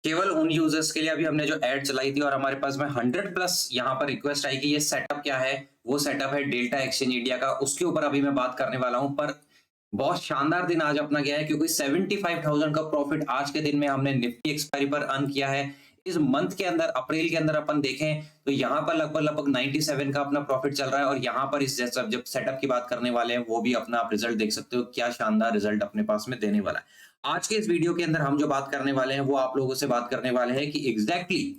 केवल उन यूजर्स के लिए अभी हमने जो एड चलाई थी और हमारे पास में 100 प्लस यहाँ पर रिक्वेस्ट आई कि ये सेटअप क्या है। वो सेटअप है डेल्टा एक्सचेंज इंडिया का, उसके ऊपर अभी मैं बात करने वाला हूँ। पर बहुत शानदार दिन आज अपना गया है, क्योंकि 75,000 का प्रॉफिट आज के दिन में हमने निफ्टी एक्सपायरी पर अर्न किया है। इस मंथ के अंदर, अप्रैल के अंदर अपन देखें तो यहाँ पर लगभग लगभग 97 का अपना प्रॉफिट चल रहा है। और यहाँ पर इस जैसा जब सेटअप की बात करने वाले हैं, वो भी अपना आप रिजल्ट देख सकते हो, क्या शानदार रिजल्ट अपने पास में देने वाला है। आज के इस वीडियो के अंदर हम जो बात करने वाले हैं, वो आप लोगों से बात करने वाले हैं कि एग्जैक्टली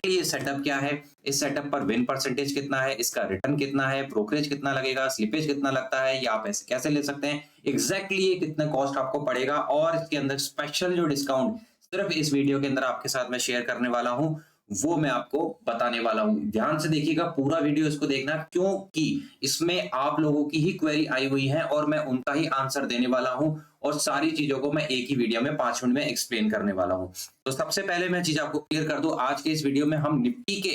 ये सेटअप क्या है, इस सेटअप पर विन परसेंटेज कितना है, इसका रिटर्न कितना है, ब्रोकरेज कितना लगेगा, स्लिपेज कितना लगता है, या आप ऐसे कैसे ले सकते हैं, एग्जैक्टली ये कितना कॉस्ट आपको पड़ेगा, और इसके अंदर स्पेशल जो डिस्काउंट सिर्फ इस वीडियो के अंदर आपके साथ मैं शेयर करने वाला हूं, वो मैं आपको बताने वाला हूं। ध्यान से देखिएगा पूरा वीडियो, इसको देखना, क्योंकि इसमें आप लोगों की ही क्वेरी आई हुई है और मैं उनका ही आंसर देने वाला हूं। और सारी चीजों को मैं एक ही वीडियो में 5 मिनट में एक्सप्लेन करने वाला हूं। तो सबसे पहले मैं चीज आपको क्लियर कर दूं, आज के इस वीडियो में हम निफ्टी के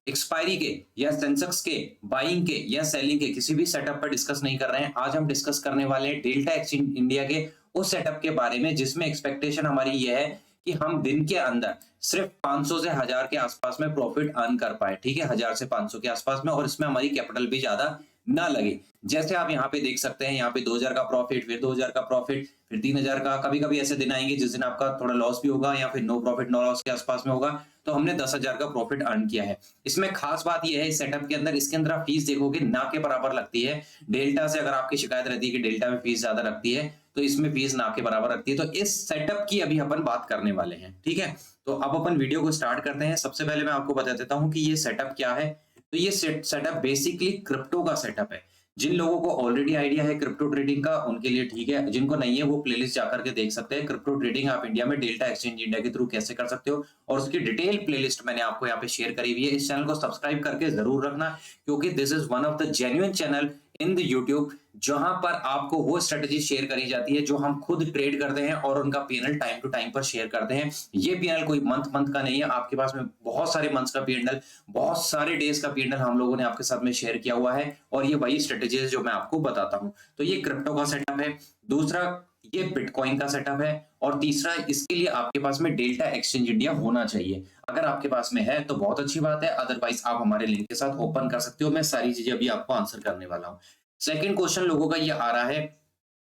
एक्सपायरी के या सेंसेक्स के बाइंग के या सेलिंग के किसी भी सेटअप पर डिस्कस नहीं कर रहे हैं। आज हम डिस्कस करने वाले हैं डेल्टा एक्सचेंज इंडिया के उस सेटअप के बारे में, जिसमें एक्सपेक्टेशन हमारी ये है कि हम दिन के अंदर सिर्फ 500 से 1000 के आसपास में प्रॉफिट अर्न कर पाए। ठीक है, 1000 से 500 के आसपास में, और इसमें हमारी कैपिटल भी ज्यादा ना लगे। जैसे आप यहाँ पे देख सकते हैं, यहाँ पे 2000 का प्रॉफिट, फिर 2000 का प्रॉफिट, फिर 3000 का। कभी कभी ऐसे दिन आएंगे जिस दिन आपका थोड़ा लॉस भी होगा, या फिर नो प्रॉफिट नो लॉस के आसपास में होगा। तो हमने 10,000 का प्रॉफिट अर्न किया है। इसमें खास बात यह है, इस सेटअप के अंदर, इसके अंदर आप फीस देखोगे ना के बराबर लगती है। डेल्टा से अगर आपकी शिकायत रहती है कि डेल्टा में फीस ज्यादा लगती है, तो इसमें फीस ना के बराबर रखती है। तो इस सेटअप की अभी अपन बात करने वाले हैं। ठीक है, तो अब अपन वीडियो को स्टार्ट करते हैं। सबसे पहले मैं आपको बता देता हूं कि ये सेटअप क्या है। तो ये सेटअप बेसिकली क्रिप्टो का सेटअप है। जिन लोगों को ऑलरेडी आइडिया है क्रिप्टो ट्रेडिंग का, उनके लिए ठीक है। जिनको नहीं है, वो प्लेलिस्ट जाकर के देख सकते हैं। क्रिप्टो ट्रेडिंग आप इंडिया में डेल्टा एक्सचेंज इंडिया के थ्रू कैसे कर सकते हो, और उसकी डिटेल प्लेलिस्ट मैंने आपको यहाँ पे शेयर करी हुई है। इस चैनल को सब्सक्राइब करके जरूर रखना, क्योंकि this is one of the genuine channel in the YouTube, जहां पर आपको वो स्ट्रेटेजी शेयर करी जाती है जो हम खुद ट्रेड करते हैं, और उनका पीएनएल टाइम टू टाइम पर शेयर करते हैं। ये पीएनएल कोई मंथ का नहीं है, आपके पास में बहुत सारे मंथ्स का पीएनएल, बहुत सारे डेज का पीएनएल हम लोगों ने आपके साथ में शेयर किया हुआ है, और ये वही स्ट्रेटेजी है जो मैं आपको बताता हूं। तो ये क्रिप्टो का सेटअप है, दूसरा ये बिटकॉइन का सेटअप है, और तीसरा इसके लिए आपके पास में डेल्टा एक्सचेंज इंडिया होना चाहिए। अगर आपके पास में है तो बहुत अच्छी बात है, अदरवाइज आप हमारे लिंक के साथ ओपन कर सकते हो। मैं सारी चीजें अभी आपको आंसर करने वाला हूं। सेकंड क्वेश्चन लोगों का ये आ रहा है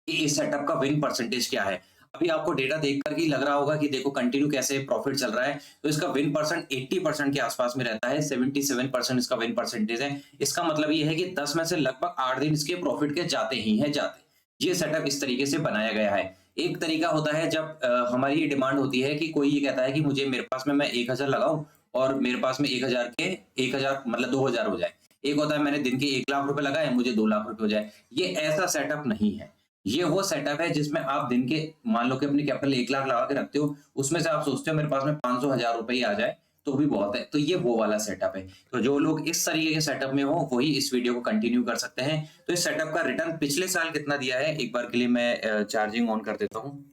कि इस सेटअप का विन परसेंटेज क्या है। अभी आपको डेटा देख कर ही लग रहा होगा कि देखो कंटिन्यू कैसे प्रॉफिट चल रहा है। तो इसका विन परसेंट 80% के आसपास में रहता है। 77% इसका विन परसेंटेज है। इसका मतलब ये है कि 10 में से लगभग 8 दिन इसके प्रॉफिट के जाते ही हैं जाते। ये सेटअप इस तरीके से बनाया गया है। एक तरीका होता है जब हमारी ये डिमांड होती है कि कोई ये कहता है कि मुझे, मेरे पास में मैं 1000 लगाऊं और मेरे पास में 1000 मतलब 2000 हो जाए। एक होता है मैंने दिन के 1 लाख रुपए लगाए, मुझे 2 लाख रुपए हो जाए। ये ऐसा सेटअप नहीं है। ये वो सेटअप है जिसमें आप दिन के, मान लो कि अपनी कैपिटल 1 लाख लगा के रखते हो, उसमें से आप सोचते हो मेरे पास में 500 1000 रुपए ही आ जाए तो भी बहुत है। तो ये वो वाला सेटअप है। तो जो लोग इस तरीके के सेटअप में हो, वही इस वीडियो को कंटिन्यू कर सकते हैं। तो इस सेटअप का रिटर्न पिछले साल कितना दिया है, एक बार के लिए मैं चार्जिंग ऑन कर देता हूँ।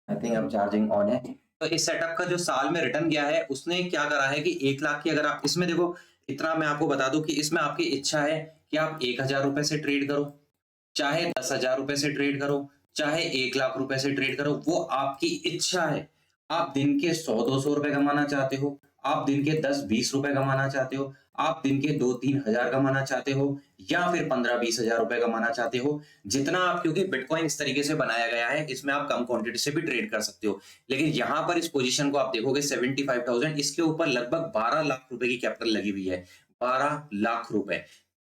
आई थिंक अब चार्जिंग ऑन है। तो इस सेटअप का जो साल में रिटर्न गया है, उसने क्या करा है कि 1 लाख की, अगर आप इसमें देखो, इतना मैं आपको बता दूं कि इसमें आपकी इच्छा है कि आप 1000 रुपए से ट्रेड करो, चाहे 10,000 रुपए से ट्रेड करो, चाहे 1 लाख रुपए से ट्रेड करो, वो आपकी इच्छा है। आप दिन के 100-200 रुपए कमाना चाहते हो, आप दिन के 10-20 रुपए कमाना चाहते हो, आप दिन के 2-3 हजार कमाना चाहते हो, या फिर 15-20 हजार रुपए कमाना चाहते हो, जितना आप, क्योंकि बिटकॉइन इस तरीके से बनाया गया है, इसमें आप कम क्वांटिटी से भी ट्रेड कर सकते हो। लेकिन यहां पर इस पोजीशन को आप देखोगे 75,000, इसके ऊपर लगभग 12 लाख रुपए की कैपिटल लगी हुई है। 12 लाख रुपए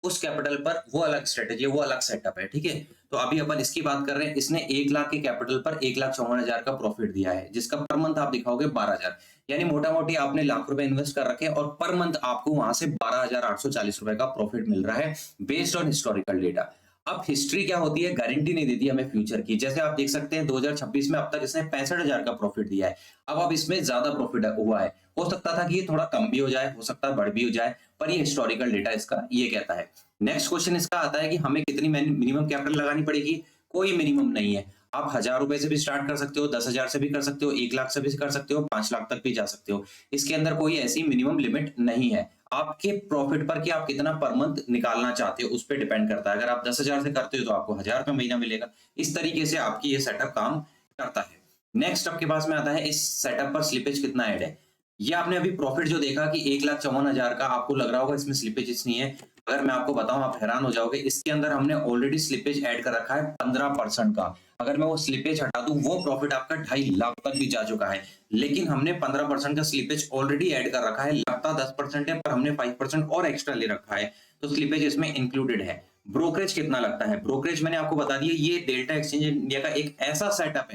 उस कैपिटल पर, वो अलग स्ट्रेटेजी, वो अलग सेटअप है। ठीक है, तो अभी अपन इसकी बात कर रहे हैं। इसने 1 लाख के कैपिटल पर 1,54,000 का प्रॉफिट दिया है, जिसका पर मंथ आप दिखाओगे 12,000। यानी मोटा मोटी आपने लाख रुपए इन्वेस्ट कर रखे, और पर मंथ आपको वहां से 12,840 रुपए का प्रॉफिट मिल रहा है, बेस्ड ऑन हिस्टोरिकल डेटा। अब हिस्ट्री क्या होती है, गारंटी नहीं देती हमें फ्यूचर की। जैसे आप देख सकते हैं 2026 में अब तक इसने 65,000 का प्रॉफिट दिया है। अब इसमें ज्यादा प्रॉफिट हुआ है, हो सकता था कि ये थोड़ा कम भी हो जाए, हो सकता है बढ़ भी हो जाए, पर ये हिस्टोरिकल डेटा इसका ये कहता है। नेक्स्ट क्वेश्चन इसका आता है कि हमें कितनी मिनिमम कैपिटल लगानी पड़ेगी। कोई मिनिमम नहीं है। आप 1000 रुपए से भी स्टार्ट कर सकते हो, 10,000 से भी कर सकते हो, 1 लाख से भी कर सकते हो, 5 लाख तक भी जा सकते हो। इसके अंदर कोई ऐसी मिनिमम लिमिट नहीं है। आपके प्रॉफिट पर कि आप कितना पर मंथ निकालना चाहते हो उस पे डिपेंड करता है। अगर आप 10,000 से करते हो तो आपको 1,000 रुपए महीना मिलेगा। इस तरीके से आपकी ये सेटअप काम करता है। नेक्स्ट आपके पास में आता है इस सेटअप पर स्लिपेज कितना ऐड है। ये आपने अभी प्रॉफिट जो देखा कि 1,54,000 का आपको लग रहा होगा इसमें स्लिपेजेस नहीं है। अगर मैं आपको बताऊं आप हैरान हो जाओगे। इसके अंदर हमने ऑलरेडी स्लिपेज ऐड कर रखा है 15% का। अगर मैं वो स्लिपेज हटा दूं वो प्रॉफिट आपका 2.5 लाख तक भी जा चुका है। लेकिन हमने 15% का स्लिपेज ऑलरेडी ऐड कर रखा है। लगता 10% है पर हमने 5% और एक्स्ट्रा ले रखा है, तो स्लिपेज इसमें इंक्लूडेड है। ब्रोकरेज कितना लगता है? ब्रोकरेज मैंने आपको बता दिया, ये डेल्टा एक्सचेंज इंडिया का एक ऐसा सेटअप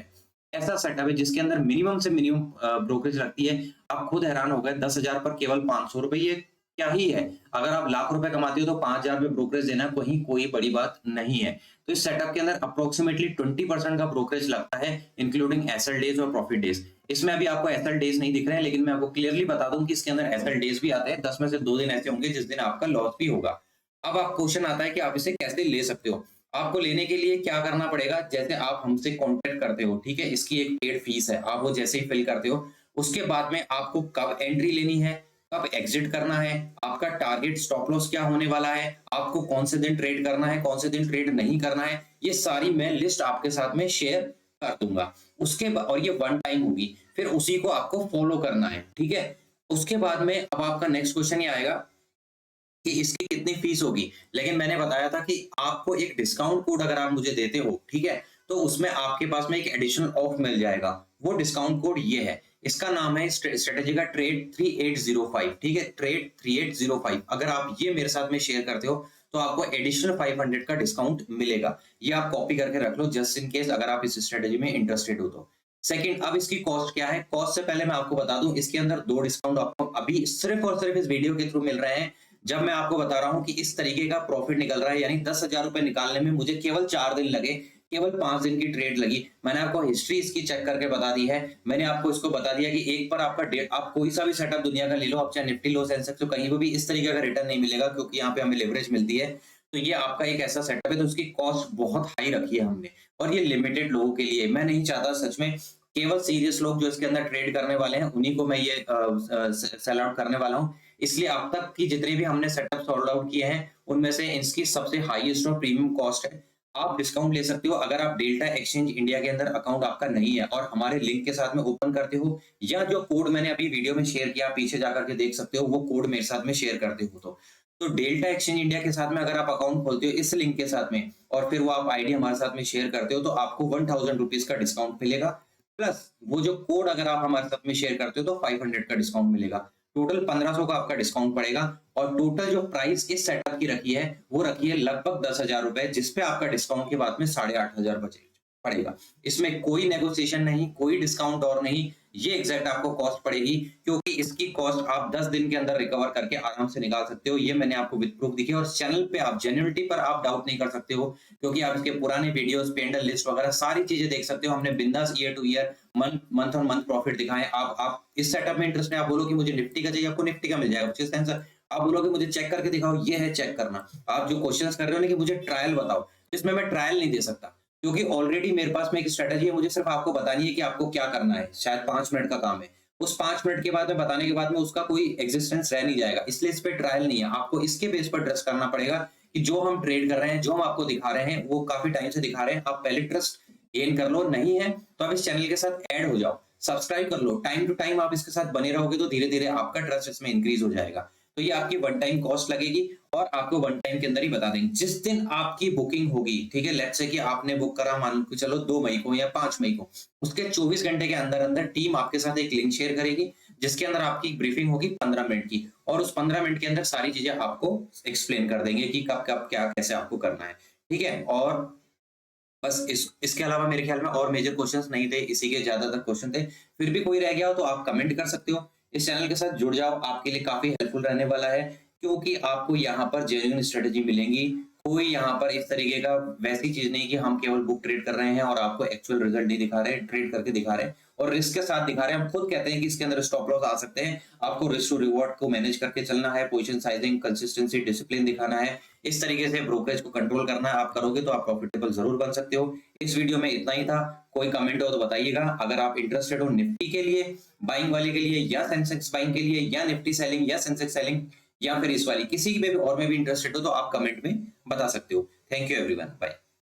है जिसके अंदर मिनिमम से मिनिमम ब्रोकरेज लगती है। आप खुद हैरान हो गए 10,000 पर केवल 500 रुपए, ये क्या ही है। अगर आप लाख रुपए कमाते हो तो 5,000 रुपए ब्रोकरेज देना कहीं कोई बड़ी बात नहीं है। तो इस सेटअप के अंदर अप्रोक्सीमेटली 20% का ब्रोकरेज लगता है, इंक्लूडिंग एसएल डेज और प्रॉफिट डेज। इसमें अभी आपको एसएल डेज नहीं दिख रहे हैं, लेकिन मैं आपको क्लियरली बता दूं कि इसके अंदर एसएल डेज भी आते हैं। 10 में से 2 दिन ऐसे होंगे जिस दिन आपका लॉस भी होगा। अब आप क्वेश्चन आता है कि आप इसे कैसे ले सकते हो। आपको लेने के लिए क्या करना पड़ेगा, जैसे आप हमसे कांटेक्ट करते हो, ठीक है, इसकी एक पेड फीस है। आप वो जैसे ही फिल करते हो उसके बाद में आपको कब एंट्री लेनी है, कब एग्जिट करना है, आपका टारगेट स्टॉप लॉस क्या होने वाला है, आपको कौन से दिन ट्रेड करना है, कौन से दिन ट्रेड नहीं करना है, ये सारी मैं लिस्ट आपके साथ में शेयर कर दूंगा। उसके बाद, और ये वन टाइम होगी, फिर उसी को आपको फॉलो करना है, ठीक है। उसके बाद में अब आपका नेक्स्ट क्वेश्चन ये आएगा कि इसकी कितनी फीस होगी। लेकिन मैंने बताया था कि आपको एक डिस्काउंट कोड अगर आप मुझे देते हो, ठीक है, तो उसमें आपके पास में एक एडिशनल ऑफ मिल जाएगा। वो डिस्काउंट कोड ये है, इसका नाम है स्ट्रेटेजी का ट्रेड 3805, ठीक है, ट्रेड 3805। अगर आप ये मेरे साथ में शेयर करते हो तो आपको एडिशनल 500 का डिस्काउंट मिलेगा। ये आप कॉपी करके रख लो जस्ट इन केस अगर आप इस स्ट्रेटेजी में इंटरेस्टेड हो तो। सेकंड, अब इसकी कॉस्ट क्या है। कॉस्ट से पहले मैं आपको बता दूं, इसके अंदर 2 डिस्काउंट आपको अभी सिर्फ और सिर्फ इस वीडियो के थ्रू मिल रहे हैं। जब मैं आपको बता रहा हूं कि इस तरीके का प्रॉफिट निकल रहा है, यानी 10,000 रुपए निकालने में मुझे केवल 4 दिन लगे, केवल 5 दिन की ट्रेड लगी। मैंने आपको हिस्ट्री इसकी चेक करके बता दी है। मैंने आपको इसको बता दिया कि एक पर आपका आप कोई सा भी सेटअप दुनिया का ले लो, आप चाहे निफ्टी लो, सेंसेक्स लो, कहीं पर भी इस तरीके का रिटर्न नहीं मिलेगा, क्योंकि यहाँ पे हमें लेवरेज मिलती है। तो ये आपका एक ऐसा सेटअप है, तो उसकी कॉस्ट बहुत हाई रखी है हमने, और ये लिमिटेड लोगों के लिए। मैं नहीं चाहता सच में, केवल सीरियस लोग जो इसके अंदर ट्रेड करने वाले हैं उन्हीं को मैं ये सेल आउट करने वाला हूँ। इसलिए अब तक की जितने भी हमने सेटअप सॉल्व आउट किए हैं उनमें से इसकी सबसे हाईएस्ट और प्रीमियम कॉस्ट है। आप डिस्काउंट ले सकते हो अगर आप डेल्टा एक्सचेंज इंडिया के अंदर अकाउंट आपका नहीं है और हमारे लिंक के साथ में ओपन करते हो, या जो कोड मैंने अभी वीडियो में शेयर किया पीछे जाकर के देख सकते हो, वो कोड मेरे साथ में शेयर करते हो तो डेल्टा एक्सचेंज इंडिया के साथ में अगर आप अकाउंट खोलते हो इस लिंक के साथ में, और फिर वो आप आईडी हमारे साथ में शेयर करते हो, तो आपको 1000 रुपीज का डिस्काउंट मिलेगा। प्लस वो जो कोड अगर आप हमारे साथ में शेयर करते हो तो 500 का डिस्काउंट मिलेगा। टोटल 1500 का आपका डिस्काउंट पड़ेगा। और टोटल जो प्राइस इस सेटअप की रखी है वो रखी है लगभग 10,000 रुपए, जिसपे आपका डिस्काउंट के बाद में 8,500 बचे पड़ेगा। इसमें कोई नेगोशिएशन नहीं, कोई डिस्काउंट और नहीं, ये एग्जैक्ट आपको कॉस्ट पड़ेगी, क्योंकि इसकी कॉस्ट आप 10 दिन के अंदर रिकवर करके आराम से निकाल सकते हो। ये मैंने आपको विद प्रूफ दिखे, और चैनल पे आप जेन्युइनिटी पर आप डाउट नहीं कर सकते हो, क्योंकि आप इसके पुराने वीडियोस, पेंडल लिस्ट वगैरह सारी चीजें देख सकते हो। हमने बिंदास year two year, month on month profit दिखाए। आप इस सेटअप में इंटरेस्ट है, आप बोलो कि मुझे निफ्टी का चाहिए, आपको निफ्टी का मिल जाएगा। जिस टाइम से आप बोलोगे मुझे चेक करके दिखाओ, ये है चेक करना। आप जो क्वेश्चंस कर रहे हो ना कि मुझे ट्रायल बताओ, इसमें मैं ट्रायल नहीं दे सकता, क्योंकि ऑलरेडी मेरे पास में एक स्ट्रेटजी है। मुझे सिर्फ आपको बतानी है कि आपको क्या करना है। शायद 5 मिनट का काम है, उस 5 मिनट के बाद में बताने के बाद में उसका कोई एग्जिस्टेंस रह नहीं जाएगा। इसलिए इस पे ट्रायल नहीं है, आपको इसके बेस पर ट्रस्ट करना पड़ेगा कि जो हम ट्रेड कर रहे हैं, जो हम आपको दिखा रहे हैं, वो काफी टाइम से दिखा रहे हैं। आप पहले ट्रस्ट गेन कर लो, नहीं है तो आप इस चैनल के साथ ऐड हो जाओ, सब्सक्राइब कर लो। टाइम टू टाइम आप इसके साथ बने रहोगे तो धीरे धीरे आपका ट्रस्ट इसमें इंक्रीज हो जाएगा। तो ये आपकी वन टाइम कॉस्ट लगेगी, और आपको वन टाइम के अंदर ही बता देंगे। जिस दिन आपकी बुकिंग होगी, ठीक है, लेट्स से कि आपने बुक करा मान के चलो 2 मई को या 5 मई को, उसके 24 घंटे के अंदर अंदर टीम आपके साथ एक लिंक शेयर करेगी, जिसके अंदर आपकी ब्रीफिंग होगी 15 मिनट की, और उस 15 मिनट के अंदर सारी चीजें आपको एक्सप्लेन कर देंगे कि कब कब क्या कैसे आपको करना है, ठीक है। और बस इसके अलावा मेरे ख्याल में और मेजर क्वेश्चंस नहीं थे, इसी के ज्यादातर क्वेश्चन थे। फिर भी कोई रह गया हो तो आप कमेंट कर सकते हो। इस चैनल के साथ जुड़ जाओ, आपके लिए काफी हेल्पफुल रहने वाला है, क्योंकि आपको यहाँ पर जेन्युइन स्ट्रेटेजी मिलेंगी। कोई यहाँ पर इस तरीके का वैसी चीज नहीं कि हम केवल बुक ट्रेड कर रहे हैं और आपको एक्चुअल रिजल्ट नहीं दिखा रहे, ट्रेड करके दिखा रहे हैं और रिस्क के साथ दिखा रहे हैं। हम खुद कहते हैं कि इसके अंदर स्टॉप लॉस आ सकते हैं। आपको रिस्क टू रिवॉर्ड को मैनेज करके चलना है, पोजीशन साइजिंग, कंसिस्टेंसी, डिसिप्लिन दिखाना है, इस तरीके से ब्रोकरेज को कंट्रोल करना है। आप करोगे तो आप प्रॉफिटेबल जरूर बन सकते हो। इस वीडियो में इतना ही था। कोई कमेंट हो तो बताइएगा। अगर आप इंटरेस्टेड हो निफ्टी के लिए बाइंग वाले के लिए, या सेंसेक्स बाइंग के लिए, या निफ्टी सेलिंग या सेंसेक्स सेलिंग, या फिर इस वाली, किसी में भी और में भी इंटरेस्टेड हो तो आप कमेंट में बता सकते हो। Thank you everyone, bye.